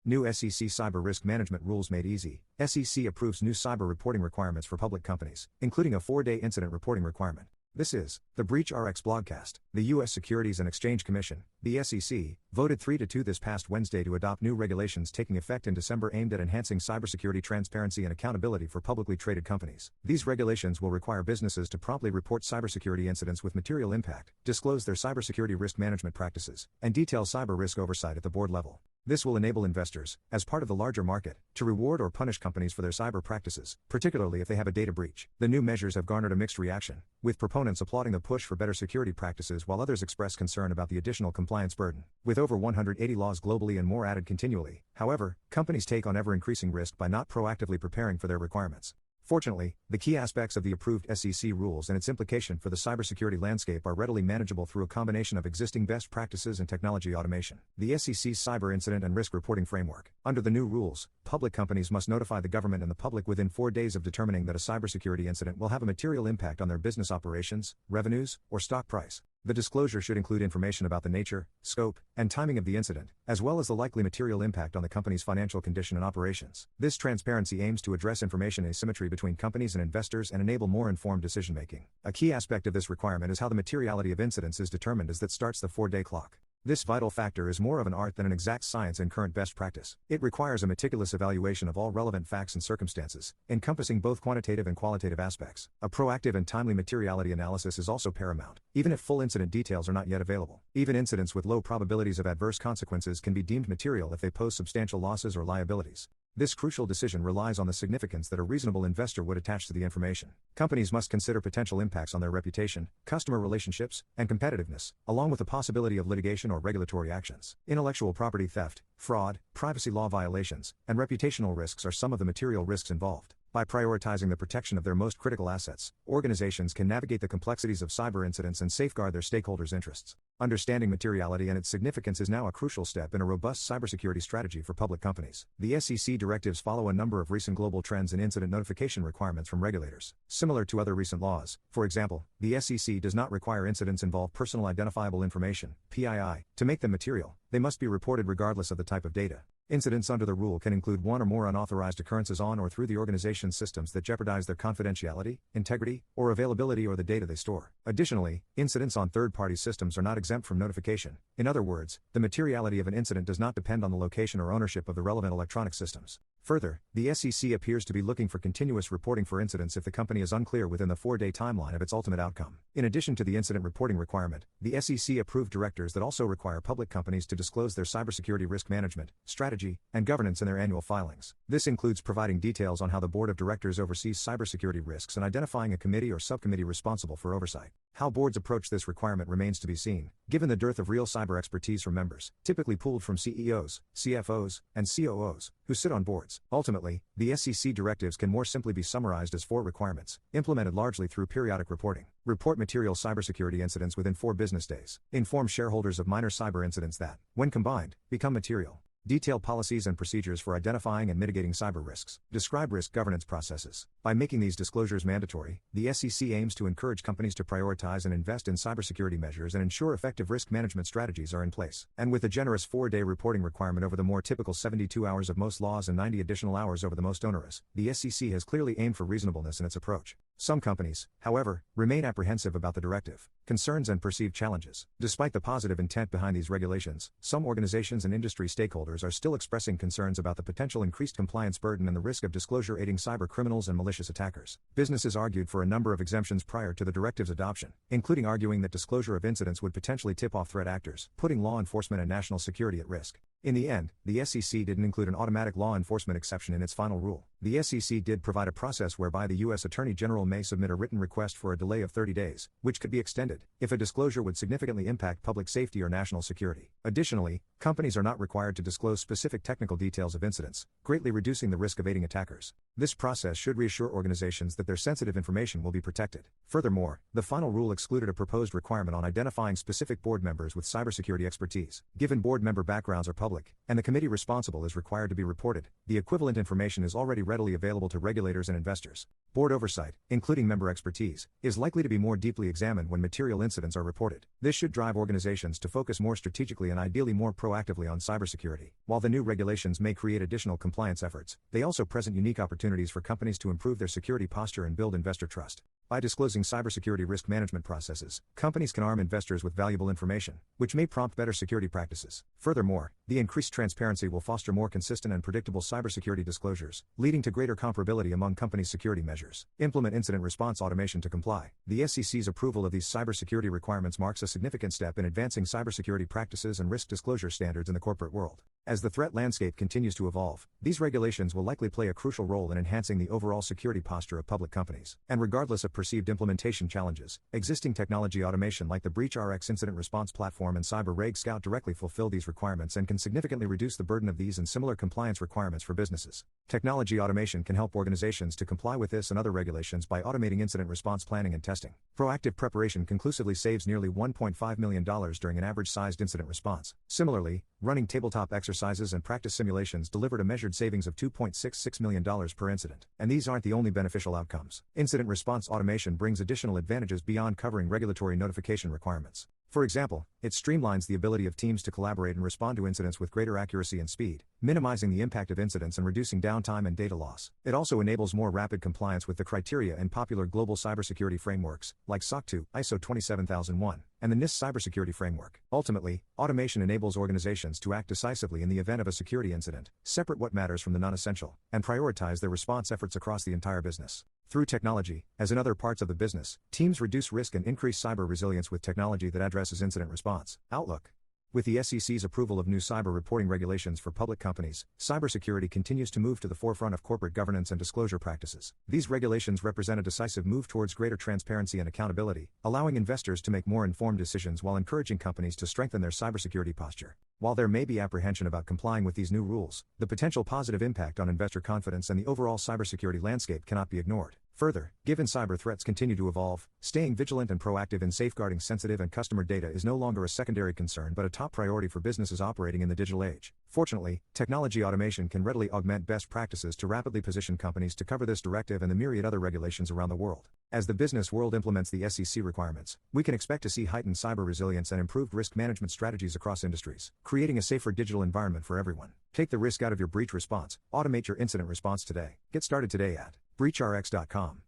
New SEC Cyber Risk Management Rules made easy. SEC approves new cyber reporting requirements for public companies, including a 4-day incident reporting requirement. This is the BreachRx blogcast. The U.S. Securities and Exchange Commission, the SEC, voted 3-2 this past Wednesday to adopt new regulations taking effect in December aimed at enhancing cybersecurity transparency and accountability for publicly traded companies. These regulations will require businesses to promptly report cybersecurity incidents with material impact, disclose their cybersecurity risk management practices, and detail cyber risk oversight at the board level. This will enable investors, as part of the larger market, to reward or punish companies for their cyber practices, particularly if they have a data breach. The new measures have garnered a mixed reaction, with proponents applauding the push for better security practices while others express concern about the additional compliance burden. With over 180 laws globally and more added continually, however, companies take on ever-increasing risk by not proactively preparing for their requirements. Fortunately, the key aspects of the approved SEC rules and its implication for the cybersecurity landscape are readily manageable through a combination of existing best practices and technology automation. The SEC's Cyber Incident and Risk Reporting Framework. Under the new rules, public companies must notify the government and the public within 4 days of determining that a cybersecurity incident will have a material impact on their business operations, revenues, or stock price. The disclosure should include information about the nature, scope, and timing of the incident, as well as the likely material impact on the company's financial condition and operations. This transparency aims to address information asymmetry between companies and investors and enable more informed decision-making. A key aspect of this requirement is how the materiality of incidents is determined, as that starts the 4-day clock. This vital factor is more of an art than an exact science in current best practice. It requires a meticulous evaluation of all relevant facts and circumstances, encompassing both quantitative and qualitative aspects. A proactive and timely materiality analysis is also paramount, even if full incident details are not yet available. Even incidents with low probabilities of adverse consequences can be deemed material if they pose substantial losses or liabilities. This crucial decision relies on the significance that a reasonable investor would attach to the information. Companies must consider potential impacts on their reputation, customer relationships, and competitiveness, along with the possibility of litigation or regulatory actions. Intellectual property theft, fraud, privacy law violations, and reputational risks are some of the material risks involved. By prioritizing the protection of their most critical assets, organizations can navigate the complexities of cyber incidents and safeguard their stakeholders' interests. Understanding materiality and its significance is now a crucial step in a robust cybersecurity strategy for public companies. The SEC directives follow a number of recent global trends in incident notification requirements from regulators. Similar to other recent laws, for example, the SEC does not require incidents involve personal identifiable information, PII, to make them material. They must be reported regardless of the type of data. Incidents under the rule can include one or more unauthorized occurrences on or through the organization's systems that jeopardize their confidentiality, integrity, or availability or the data they store. Additionally, incidents on third-party systems are not exempt from notification. In other words, the materiality of an incident does not depend on the location or ownership of the relevant electronic systems. Further, the SEC appears to be looking for continuous reporting for incidents if the company is unclear within the 4-day timeline of its ultimate outcome. In addition to the incident reporting requirement, the SEC approved directives that also require public companies to disclose their cybersecurity risk management, strategy, and governance in their annual filings. This includes providing details on how the board of directors oversees cybersecurity risks and identifying a committee or subcommittee responsible for oversight. How boards approach this requirement remains to be seen, given the dearth of real cyber expertise from members, typically pooled from CEOs, CFOs, and COOs, who sit on boards. Ultimately, the SEC directives can more simply be summarized as 4 requirements, implemented largely through periodic reporting. Report material cybersecurity incidents within 4 business days. Inform shareholders of minor cyber incidents that, when combined, become material. Detail policies and procedures for identifying and mitigating cyber risks. Describe risk governance processes. By making these disclosures mandatory, the SEC aims to encourage companies to prioritize and invest in cybersecurity measures and ensure effective risk management strategies are in place. And with a generous 4-day reporting requirement over the more typical 72 hours of most laws and 90 additional hours over the most onerous, the SEC has clearly aimed for reasonableness in its approach. Some companies, however, remain apprehensive about the directive, concerns and perceived challenges. Despite the positive intent behind these regulations, some organizations and industry stakeholders are still expressing concerns about the potential increased compliance burden and the risk of disclosure aiding cyber criminals and malicious attackers. Businesses argued for a number of exemptions prior to the directive's adoption, including arguing that disclosure of incidents would potentially tip off threat actors, putting law enforcement and national security at risk. In the end, the SEC didn't include an automatic law enforcement exception in its final rule. The SEC did provide a process whereby the U.S. Attorney General may submit a written request for a delay of 30 days, which could be extended, if a disclosure would significantly impact public safety or national security. Additionally, companies are not required to disclose specific technical details of incidents, greatly reducing the risk of aiding attackers. This process should reassure organizations that their sensitive information will be protected. Furthermore, the final rule excluded a proposed requirement on identifying specific board members with cybersecurity expertise. Given board member backgrounds are public, and the committee responsible is required to be reported, the equivalent information is already readily available to regulators and investors. Board oversight, including member expertise, is likely to be more deeply examined when material incidents are reported. This should drive organizations to focus more strategically and ideally more proactively on cybersecurity. While the new regulations may create additional compliance efforts, they also present unique opportunities for companies to improve their security posture and build investor trust. By disclosing cybersecurity risk management processes, companies can arm investors with valuable information, which may prompt better security practices. Furthermore, the increased transparency will foster more consistent and predictable cybersecurity disclosures, leading to greater comparability among companies' security measures. Implement incident response automation to comply. The SEC's approval of these cybersecurity requirements marks a significant step in advancing cybersecurity practices and risk disclosure standards in the corporate world. As the threat landscape continues to evolve, these regulations will likely play a crucial role in enhancing the overall security posture of public companies. And regardless of perceived implementation challenges, existing technology automation like the BreachRx incident response platform and CyberReg Scout directly fulfill these requirements and can significantly reduce the burden of these and similar compliance requirements for businesses. Technology automation can help organizations to comply with this and other regulations by automating incident response planning and testing. Proactive preparation conclusively saves nearly $1.5 million during an average-sized incident response. Similarly, running tabletop exercises and practice simulations delivered a measured savings of $2.66 million per incident. And these aren't the only beneficial outcomes. Incident response automation brings additional advantages beyond covering regulatory notification requirements. For example, it streamlines the ability of teams to collaborate and respond to incidents with greater accuracy and speed, minimizing the impact of incidents and reducing downtime and data loss. It also enables more rapid compliance with the criteria in popular global cybersecurity frameworks, like SOC 2, ISO 27001, and the NIST cybersecurity framework. Ultimately, automation enables organizations to act decisively in the event of a security incident, separate what matters from the non-essential, and prioritize their response efforts across the entire business. Through technology, as in other parts of the business, teams reduce risk and increase cyber resilience with technology that addresses incident response. Outlook. With the SEC's approval of new cyber reporting regulations for public companies, cybersecurity continues to move to the forefront of corporate governance and disclosure practices. These regulations represent a decisive move towards greater transparency and accountability, allowing investors to make more informed decisions while encouraging companies to strengthen their cybersecurity posture. While there may be apprehension about complying with these new rules, the potential positive impact on investor confidence and the overall cybersecurity landscape cannot be ignored. Further, given cyber threats continue to evolve, staying vigilant and proactive in safeguarding sensitive and customer data is no longer a secondary concern but a top priority for businesses operating in the digital age. Fortunately, technology automation can readily augment best practices to rapidly position companies to cover this directive and the myriad other regulations around the world. As the business world implements the SEC requirements, we can expect to see heightened cyber resilience and improved risk management strategies across industries, creating a safer digital environment for everyone. Take the risk out of your breach response. Automate your incident response today. Get started today at BreachRx.com.